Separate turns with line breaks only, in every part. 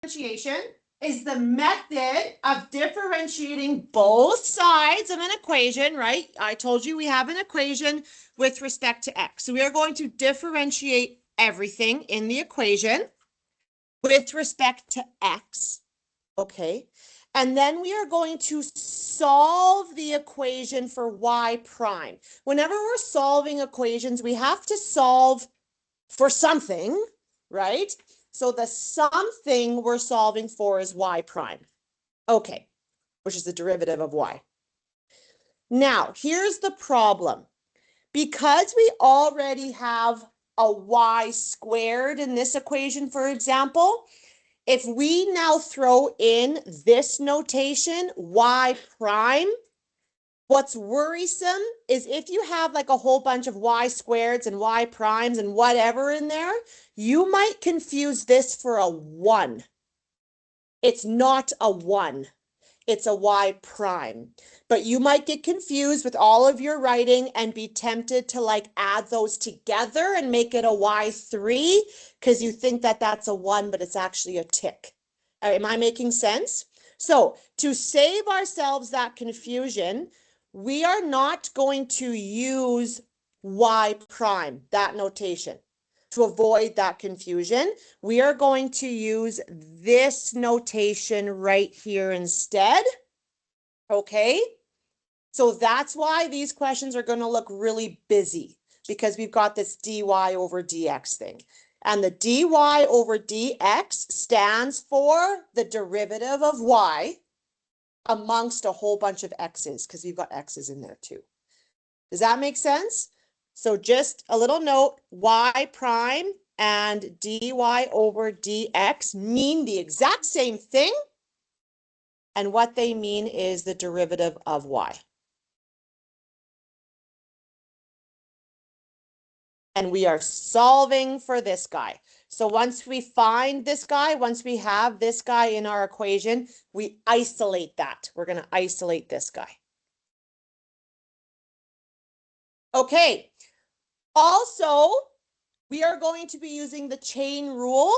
differentiation is the method of differentiating both sides of an equation, right? I told you we have an equation with respect to x. So we are going to differentiate everything in the equation with respect to x, okay? And then we are going to solve the equation for y prime. Whenever we're solving equations, we have to solve for something, right? So the something we're solving for is y prime. Okay, which is the derivative of y. Now, here's the problem. Because we already have a y squared in this equation, for example, if we now throw in this notation, y prime, what's worrisome is if you have like a whole bunch of y squareds and y primes and whatever in there, you might confuse this for a 1. It's not a 1. It's a y prime. But you might get confused with all of your writing and be tempted to like add those together and make it a y3 because you think that that's a 1, but it's actually a tick. Am I making sense? So to save ourselves that confusion, we are not going to use y prime, that notation. To avoid that confusion, we are going to use this notation right here instead. Okay? So that's why these questions are going to look really busy, because we've got this dy over dx thing. And the dy over dx stands for the derivative of y amongst a whole bunch of x's, because we've got x's in there too. Does that make sense? So just a little note, y prime and dy over dx mean the exact same thing. And what they mean is the derivative of y. And we are solving for this guy. So once we find this guy, once we have this guy in our equation, we isolate that. We're going to isolate this guy. Okay. Also, we are going to be using the chain rule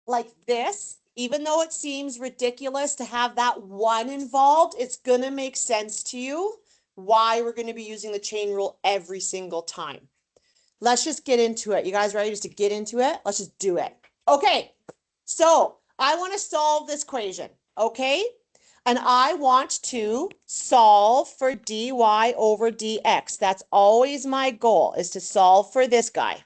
like this. Even though it seems ridiculous to have that 1 involved, it's going to make sense to you why we're going to be using the chain rule every single time. Let's just get into it. You guys ready just to get into it? Let's just do it. Okay, so I want to solve this equation, okay? And I want to solve for dy over dx. That's always my goal, is to solve for this guy.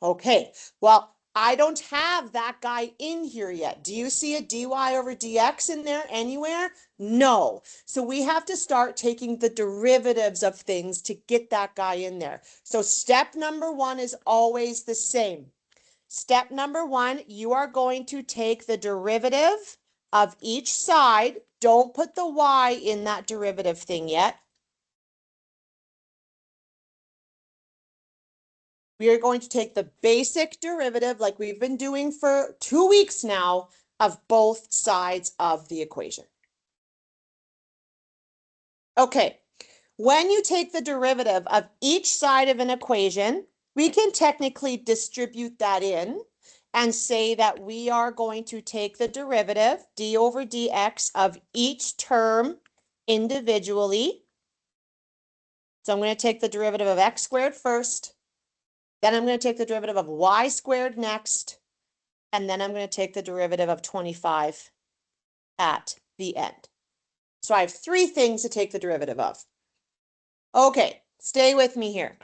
Okay, well, I don't have that guy in here yet. Do you see a dy over dx in there anywhere? No. So we have to start taking the derivatives of things to get that guy in there. So step number 1 is always the same. Step number 1, you are going to take the derivative of each side. Don't put the y in that derivative thing yet. We are going to take the basic derivative, like we've been doing for 2 weeks now, of both sides of the equation. Okay, when you take the derivative of each side of an equation, we can technically distribute that in and say that we are going to take the derivative, d over dx, of each term individually. So I'm going to take the derivative of x squared first. Then I'm going to take the derivative of y squared next. And then I'm going to take the derivative of 25 at the end. So I have 3 things to take the derivative of. Okay, stay with me here.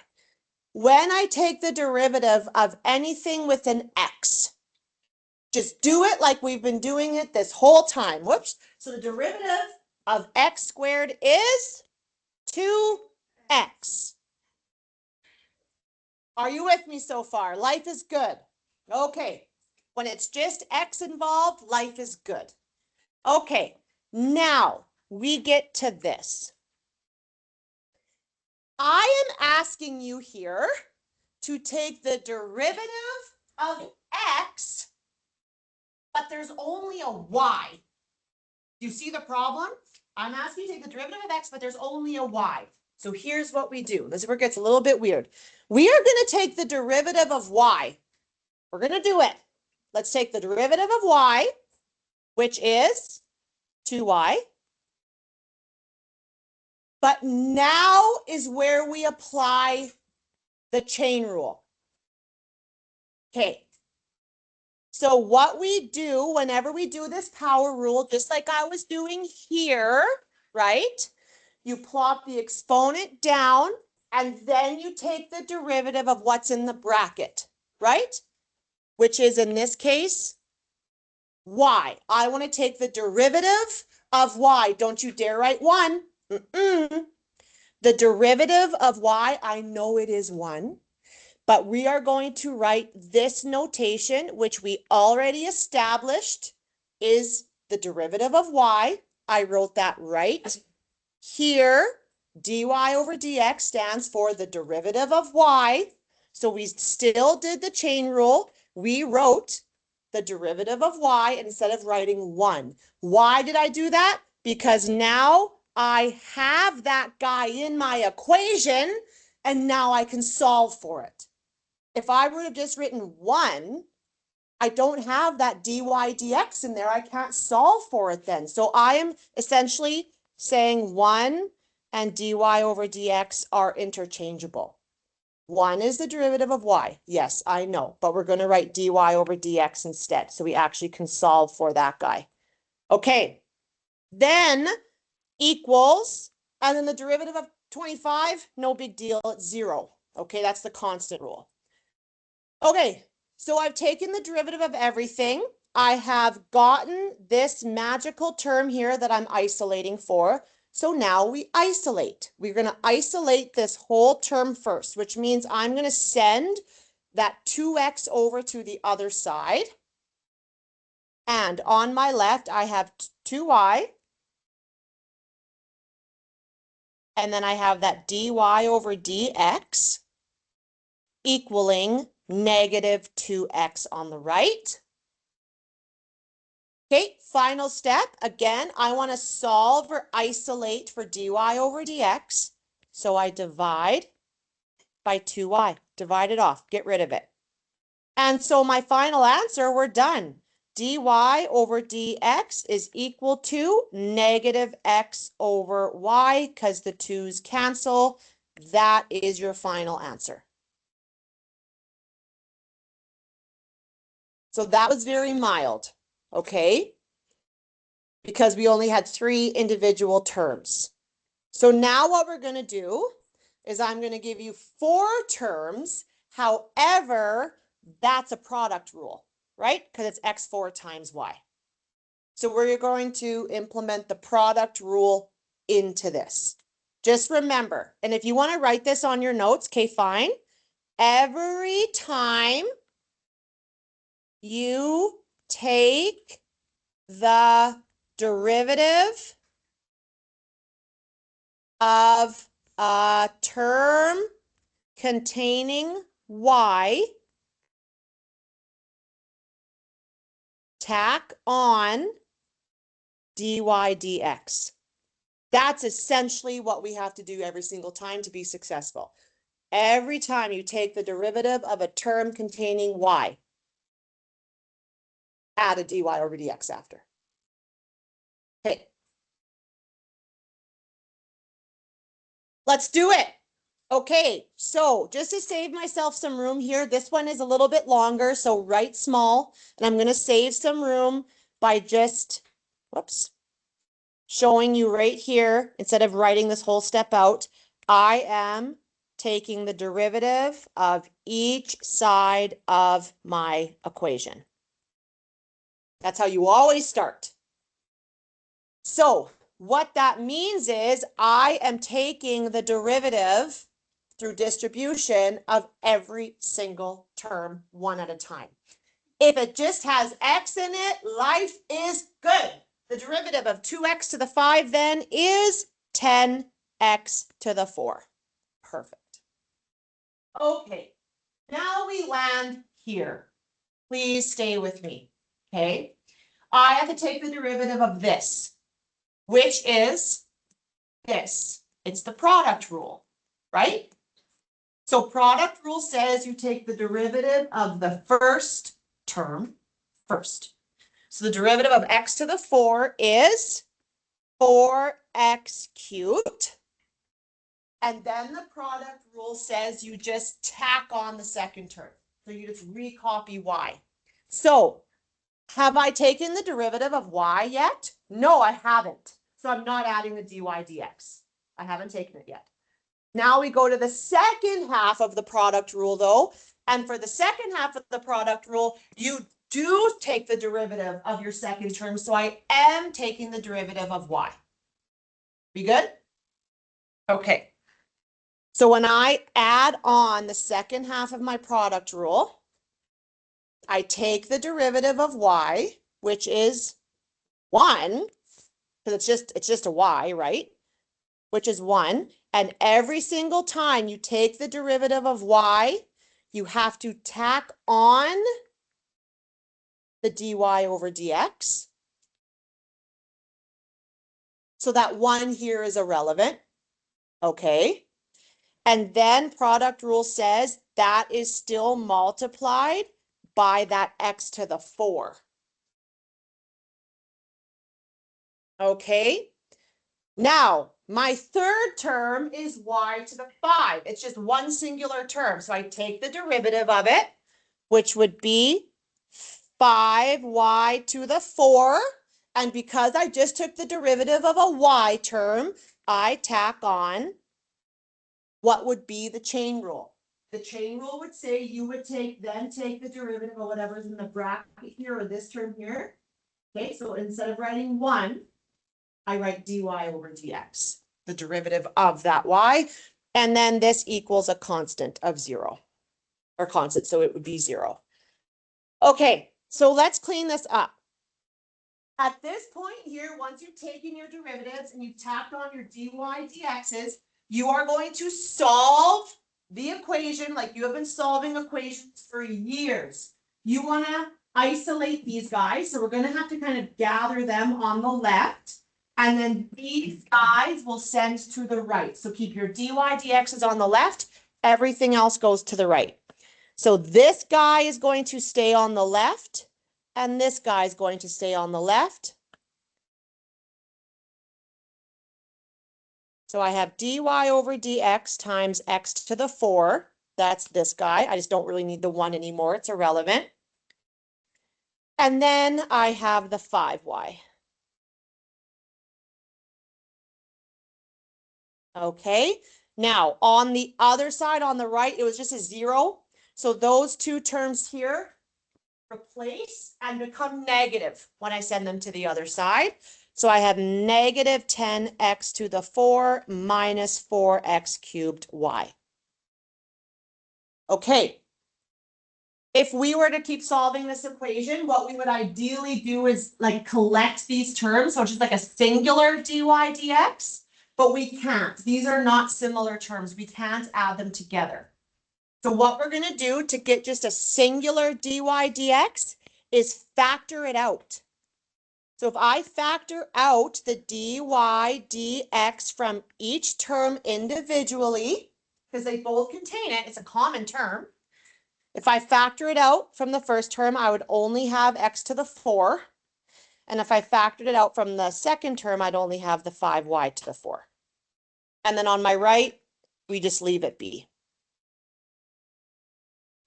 When I take the derivative of anything with an x, just do it like we've been doing it this whole time. Whoops. So the derivative of x squared is 2x. Are you with me so far? Life is good. Okay. When it's just x involved, life is good. Okay. Now we get to this. I am asking you here to take the derivative of x, but there's only a y. Do you see the problem? I'm asking you to take the derivative of x, but there's only a y. So here's what we do. This is where it gets a little bit weird. We are going to take the derivative of y. We're going to do it. let's take the derivative of y, which is 2y. But now is where we apply the chain rule. Okay. So what we do whenever we do this power rule, just like I was doing here, right? You plop the exponent down and then you take the derivative of what's in the bracket, right? Which is in this case, y. I want to take the derivative of y. Don't you dare write 1. The derivative of y, I know it is 1. But we are going to write this notation, which we already established is the derivative of y. I wrote that right here. Dy over dx stands for the derivative of y. So we still did the chain rule. We wrote the derivative of y instead of writing 1. Why did I do that? Because now I have that guy in my equation and now I can solve for it. If I would have just written 1, I don't have that dy dx in there. I can't solve for it then. So I am essentially saying 1 and dy over dx are interchangeable. 1 is the derivative of y. Yes, I know, but we're going to write dy over dx instead. So we actually can solve for that guy. Okay, then equals, and then the derivative of 25, no big deal, it's 0. Okay, that's the constant rule. Okay, so I've taken the derivative of everything. I have gotten this magical term here that I'm isolating for. So now we isolate. We're going to isolate this whole term first, which means I'm going to send that 2x over to the other side. And on my left, I have 2y. And then I have that dy over dx equaling negative 2x on the right. Okay, final step. Again, I want to solve or isolate for dy over dx. So I divide by 2y. Divide it off. Get rid of it. And so my final answer, we're done. Dy over dx is equal to negative x over y because the 2's cancel. That is your final answer. So that was very mild, okay? Because we only had 3 individual terms. So now what we're going to do is I'm going to give you 4 terms. However, that's a product rule, right? Because it's x4 times y. So we're going to implement the product rule into this. Just remember, and if you want to write this on your notes, okay, fine. Every time you take the derivative of a term containing y, tack on dy dx. That's essentially what we have to do every single time to be successful. Every time you take the derivative of a term containing y, add a dy over dx after. Okay. Let's do it. Okay, so just to save myself some room here, this one is a little bit longer, so write small, and I'm going to save some room by just, whoops, showing you right here, instead of writing this whole step out, I am taking the derivative of each side of my equation. That's how you always start. So what that means is I am taking the derivative through distribution of every single term one at a time. If it just has x in it, life is good. The derivative of 2x to the 5 then is 10x to the 4. Perfect. Okay, now we land here. Please stay with me, okay? I have to take the derivative of this, which is this. It's the product rule, right? So product rule says you take the derivative of the first term first. So the derivative of x to the 4 is 4x cubed. And then the product rule says you just tack on the second term. So you just recopy y. So have I taken the derivative of y yet? No, I haven't. So I'm not adding the dy dx. I haven't taken it yet. Now we go to the second half of the product rule though. And for the second half of the product rule, you do take the derivative of your second term. So I am taking the derivative of y. Be good? Okay. So when I add on the second half of my product rule, I take the derivative of y, which is 1, because it's just a y, right? Which is 1. And every single time you take the derivative of y, you have to tack on the dy over dx. So that 1 here is irrelevant. Okay. And then product rule says that is still multiplied by that x to the 4. Okay. Now, my third term is y to the 5. It's just one singular term. So I take the derivative of it, which would be 5y to the 4. And because I just took the derivative of a y term, I tack on what would be the chain rule. The chain rule would say you would then take the derivative of whatever's in the bracket here or this term here. Okay, so instead of writing 1, I write dy over dx, the derivative of that y. And then this equals a constant of 0, or constant, so it would be 0. Okay, so let's clean this up. At this point here, once you've taken your derivatives and you've tacked on your dy dx's, you are going to solve the equation like you have been solving equations for years. You want to isolate these guys, so we're going to have to kind of gather them on the left, and then these guys will send to the right. So keep your dy dx's on the left, everything else goes to the right. So this guy is going to stay on the left, and this guy is going to stay on the left. So I have dy over dx times x to the 4. That's this guy. I just don't really need the 1 anymore. It's irrelevant. And then I have the 5y. Okay. Now, on the other side, on the right, it was just a 0. So those two terms here replace and become negative when I send them to the other side. So I have negative 10x to the 4 minus 4x cubed y. Okay. If we were to keep solving this equation, what we would ideally do is like collect these terms, so just like a singular dy dx, but we can't. These are not similar terms. We can't add them together. So what we're going to do to get just a singular dy dx is factor it out. So if I factor out the dy dx from each term individually, because they both contain it, it's a common term. If I factor it out from the first term, I would only have x to the 4. And if I factored it out from the second term, I'd only have the 5y to the 4. And then on my right, we just leave it be.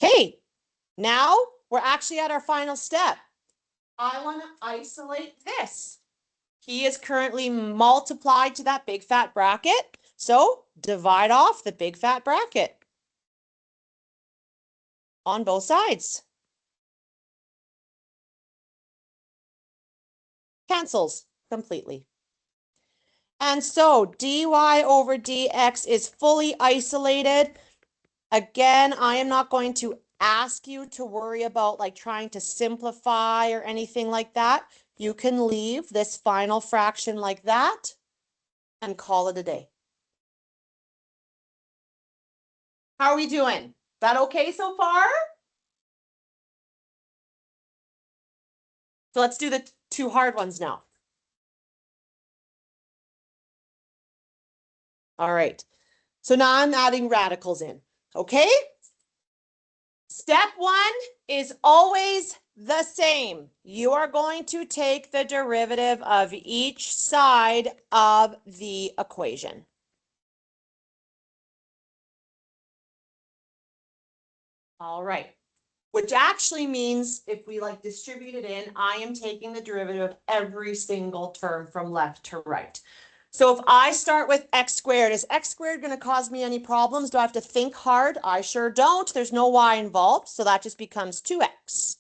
Okay, now we're actually at our final step. I want to isolate this. He is currently multiplied to that big fat bracket. So divide off the big fat bracket on both sides. Cancels completely. And so dy over dx is fully isolated. Again, I am not going to ask you to worry about like trying to simplify or anything like that. You can leave this final fraction like that and call it a day. How are we doing? Is that okay so far? So let's do the two hard ones now. All right. So now I'm adding radicals in. Okay? Step 1 is always the same. You are going to take the derivative of each side of the equation. All right. Which actually means if we like distribute it in, I am taking the derivative of every single term from left to right. So if I start with x squared, is x squared going to cause me any problems? Do I have to think hard? I sure don't. There's no y involved, so that just becomes 2x.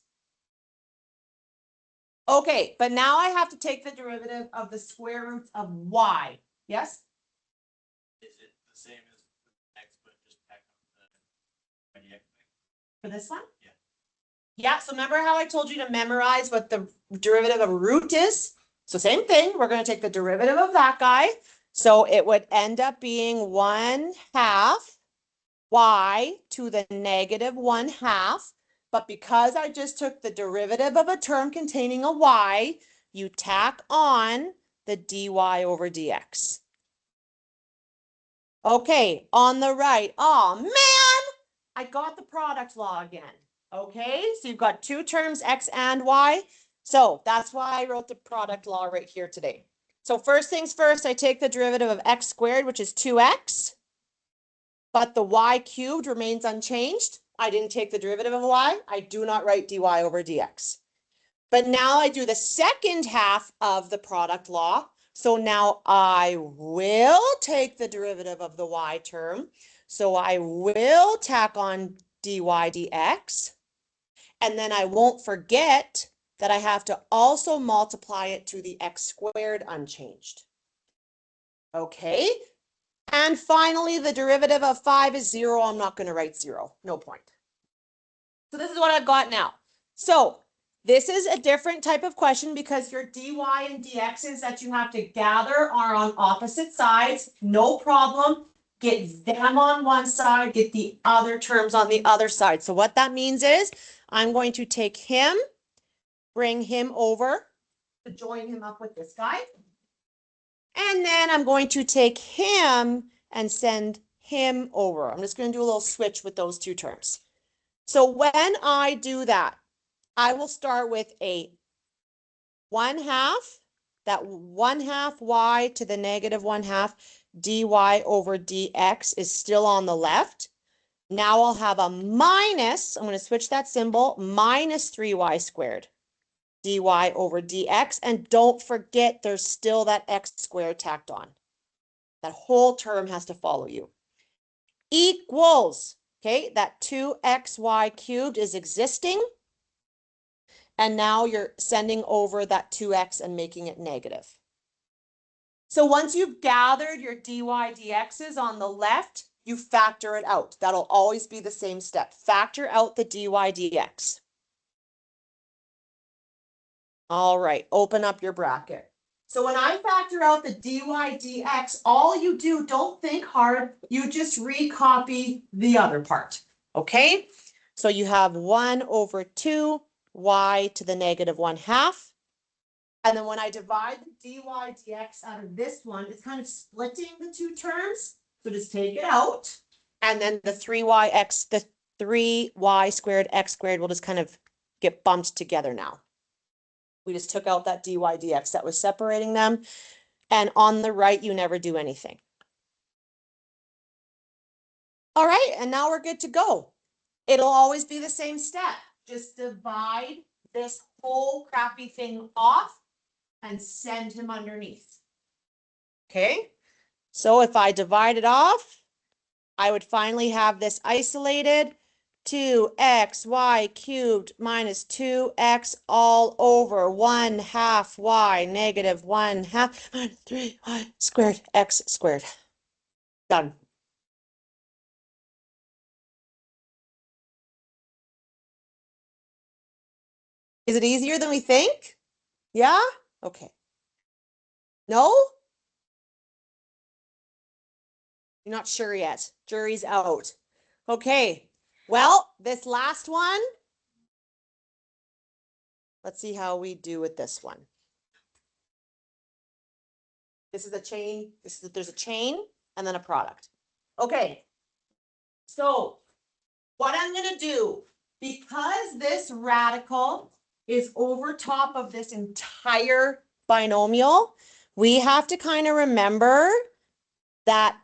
Okay, but now I have to take the derivative of the square root of y. Yes?
Is it the same as x, but just back up the
For this one?
Yeah.
Yeah, so remember how I told you to memorize what the derivative of a root is? So same thing, we're going to take the derivative of that guy. So it would end up being 1/2 y to the negative 1/2. But because I just took the derivative of a term containing a y, you tack on the dy over dx. Okay, on the right. Oh, man, I got the product law again. Okay, so you've got two terms, x and y. So that's why I wrote the product law right here today. So first things first, I take the derivative of x squared, which is 2x. But the y cubed remains unchanged. I didn't take the derivative of y. I do not write dy over dx. But now I do the second half of the product law. So now I will take the derivative of the y term. So I will tack on dy dx. And then I won't forget that I have to also multiply it to the x squared unchanged. Okay. And finally, the derivative of 5 is 0. I'm not going to write 0. No point. So this is what I've got now. So this is a different type of question because your dy and dx's that you have to gather are on opposite sides. No problem. Get them on one side, get the other terms on the other side. So what that means is I'm going to take him, bring him over to join him up with this guy. And then I'm going to take him and send him over. I'm just going to do a little switch with those two terms. So when I do that, I will start with a 1/2, that 1/2 y to the negative 1/2 dy over dx is still on the left. Now I'll have a minus, I'm going to switch that symbol, minus 3y squared dy over dx. And don't forget, there's still that x squared tacked on. That whole term has to follow you. Equals, okay, that 2xy cubed is existing. And now you're sending over that 2x and making it negative. So once you've gathered your dy dx's on the left, you factor it out. That'll always be the same step. Factor out the dy dx. All right, open up your bracket. So when I factor out the dy dx, all you do, don't think hard, you just recopy the other part, okay? So you have 1 over 2 y to the negative 1/2. And then when I divide the dy dx out of this one, it's kind of splitting the two terms. So just take it out. And then the 3y squared x squared will just kind of get bumped together now. We just took out that dy dx that was separating them. And on the right, you never do anything. All right, and now we're good to go. It'll always be the same step. Just divide this whole crappy thing off and send him underneath. Okay, so if I divide it off, I would finally have this isolated. 2xy cubed minus 2x all over 1/2 y negative 1/2 minus 3y squared x squared. Done. Is it easier than we think? Yeah? Okay. No? You're not sure yet. Jury's out. Okay. Well, this last one, let's see how we do with this one. This is a chain. There's a chain and then a product. Okay. So what I'm going to do, because this radical is over top of this entire binomial, we have to kind of remember that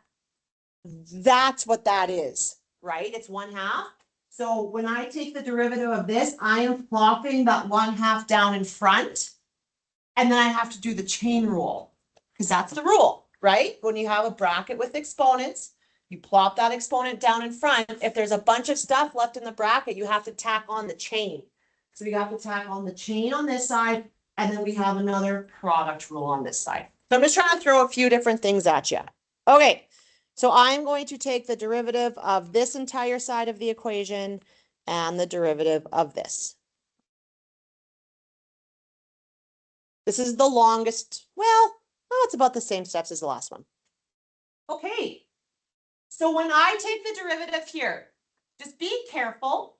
that's what that is, right? It's 1/2. So when I take the derivative of this, I am plopping that 1/2 down in front. And then I have to do the chain rule because that's the rule, right? When you have a bracket with exponents, you plop that exponent down in front. If there's a bunch of stuff left in the bracket, you have to tack on the chain. So we have to tack on the chain on this side, and then we have another product rule on this side. So I'm just trying to throw a few different things at you. Okay, so I'm going to take the derivative of this entire side of the equation and the derivative of this. This is the longest, well, oh, it's about the same steps as the last one. Okay, so when I take the derivative here, just be careful.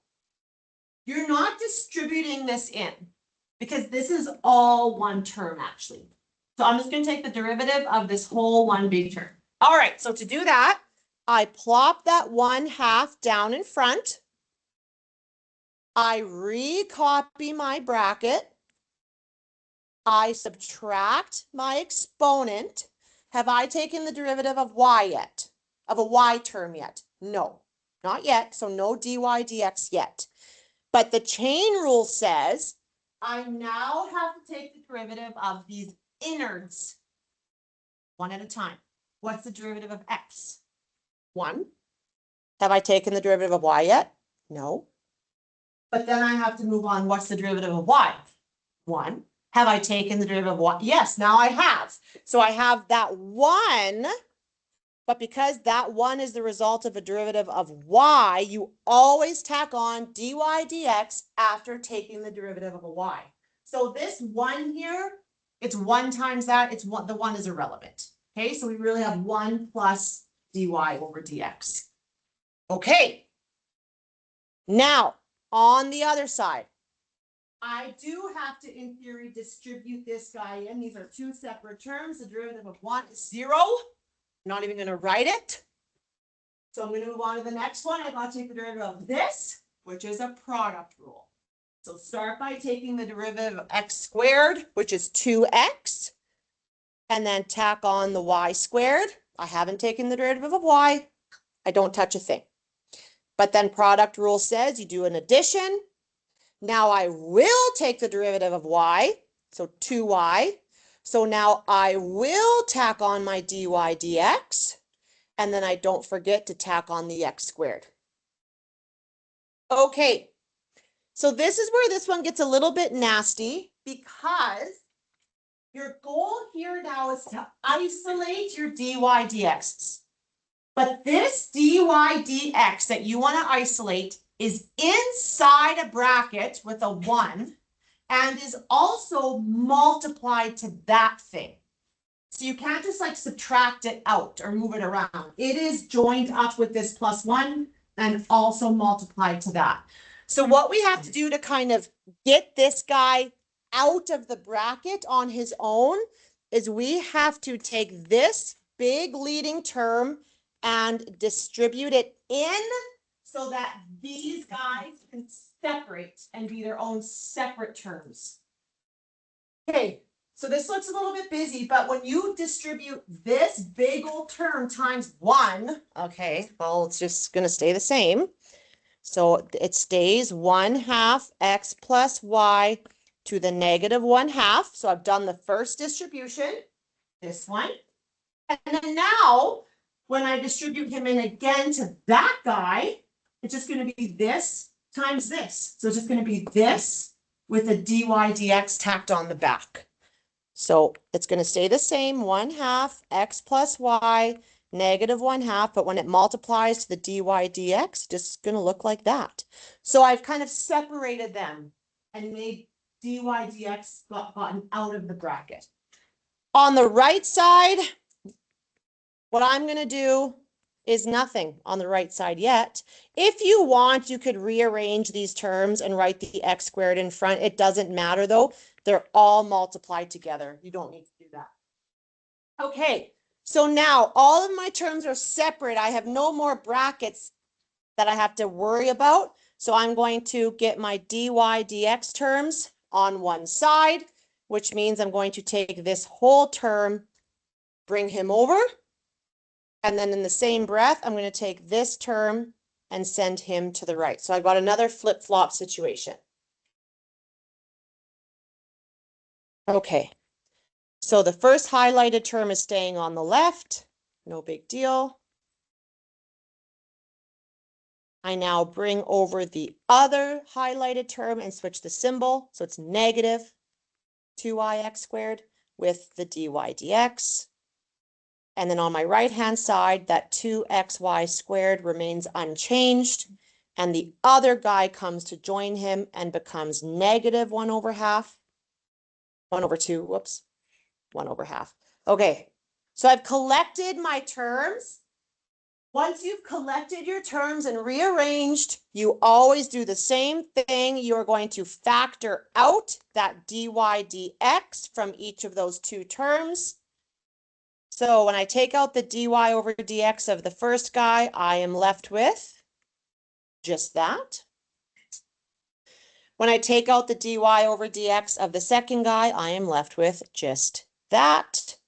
You're not distributing this in because this is all one term actually. So I'm just going to take the derivative of this whole one big term. All right, so to do that, I plop that 1/2 down in front. I recopy my bracket. I subtract my exponent. Have I taken the derivative of y yet? Of a y term yet? No, not yet. So no dy dx yet. But the chain rule says I now have to take the derivative of these innards one at a time. What's the derivative of x? 1. Have I taken the derivative of y yet? No. But then I have to move on. What's the derivative of y? 1. Have I taken the derivative of y? Yes, now I have. So I have that 1, but because that 1 is the result of a derivative of y, you always tack on dy dx after taking the derivative of a y. So this 1 here, it's 1 times that, it's one, the 1 is irrelevant. Okay, so we really have 1 plus dy over dx. Okay. Now, on the other side, I do have to, in theory, distribute this guy in. These are 2 separate terms. The derivative of 1 is 0. I'm not even going to write it. So I'm going to move on to the next one. I've got to take the derivative of this, which is a product rule. So start by taking the derivative of x squared, which is 2x, and then tack on the y squared. I haven't taken the derivative of y. I don't touch a thing. But then product rule says you do an addition. Now I will take the derivative of y, so 2y. So now I will tack on my dy dx, and then I don't forget to tack on the x squared. Okay, so this is where this one gets a little bit nasty because your goal here now is to isolate your dy dx's. But this dy dx that you want to isolate is inside a bracket with a 1 and is also multiplied to that thing. So you can't just like subtract it out or move it around. It is joined up with this plus 1 and also multiplied to that. So what we have to do to kind of get this guy out of the bracket on his own is we have to take this big leading term and distribute it in so that these guys can separate and be their own separate terms. Okay, so this looks a little bit busy, but when you distribute this big old term times 1, okay, well, it's just going to stay the same. So it stays 1/2 x plus y to the negative 1/2. So I've done the first distribution, this one. And then now, when I distribute him in again to that guy, it's just going to be this times this. So it's just going to be this with a dy dx tacked on the back. So it's going to stay the same, 1/2 x plus y, negative 1/2, but when it multiplies to the dy dx, it's just going to look like that. So I've kind of separated them and made dy dx gotten out of the bracket. On the right side, what I'm going to do is nothing on the right side yet. If you want, you could rearrange these terms and write the x squared in front. It doesn't matter though. They're all multiplied together. You don't need to do that. Okay, so now all of my terms are separate. I have no more brackets that I have to worry about. So I'm going to get my dy dx terms on one side, which means I'm going to take this whole term, bring him over. And then in the same breath, I'm going to take this term and send him to the right. So I've got another flip-flop situation. Okay. So the first highlighted term is staying on the left. No big deal. I now bring over the other highlighted term and switch the symbol. So it's negative 2ix squared with the dy dx. And then on my right-hand side, that 2xy squared remains unchanged. And the other guy comes to join him and becomes negative 1 over half. 1 over 2, whoops, 1 over half. Okay, so I've collected my terms. Once you've collected your terms and rearranged, you always do the same thing. You're going to factor out that dy dx from each of those two terms. So when I take out the dy over dx of the first guy, I am left with just that. When I take out the dy over dx of the second guy, I am left with just that.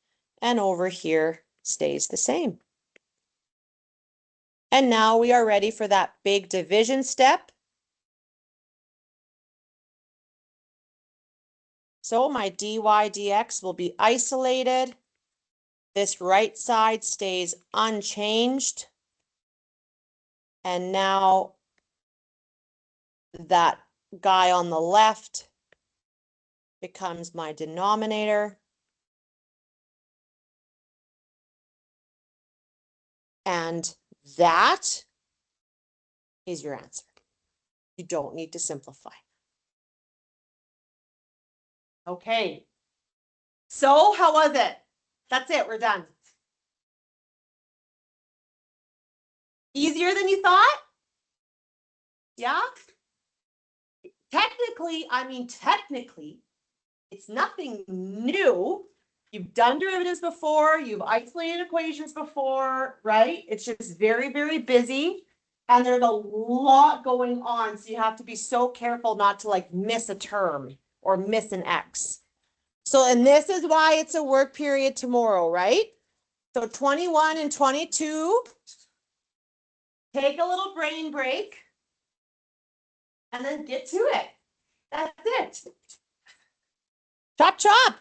And over here stays the same. And now we are ready for that big division step. So my dy dx will be isolated. This right side stays unchanged. And now that guy on the left becomes my denominator. And that is your answer. You don't need to simplify. Okay. So how was it? That's it. We're done. Easier than you thought? Yeah? Technically, it's nothing new. You've done derivatives before, you've isolated equations before, right? It's just very, very busy. And there's a lot going on. So you have to be so careful not to like miss a term or miss an X. So, and this is why it's a work period tomorrow, right? So 21 and 22, take a little brain break and then get to it. That's it. Chop, chop.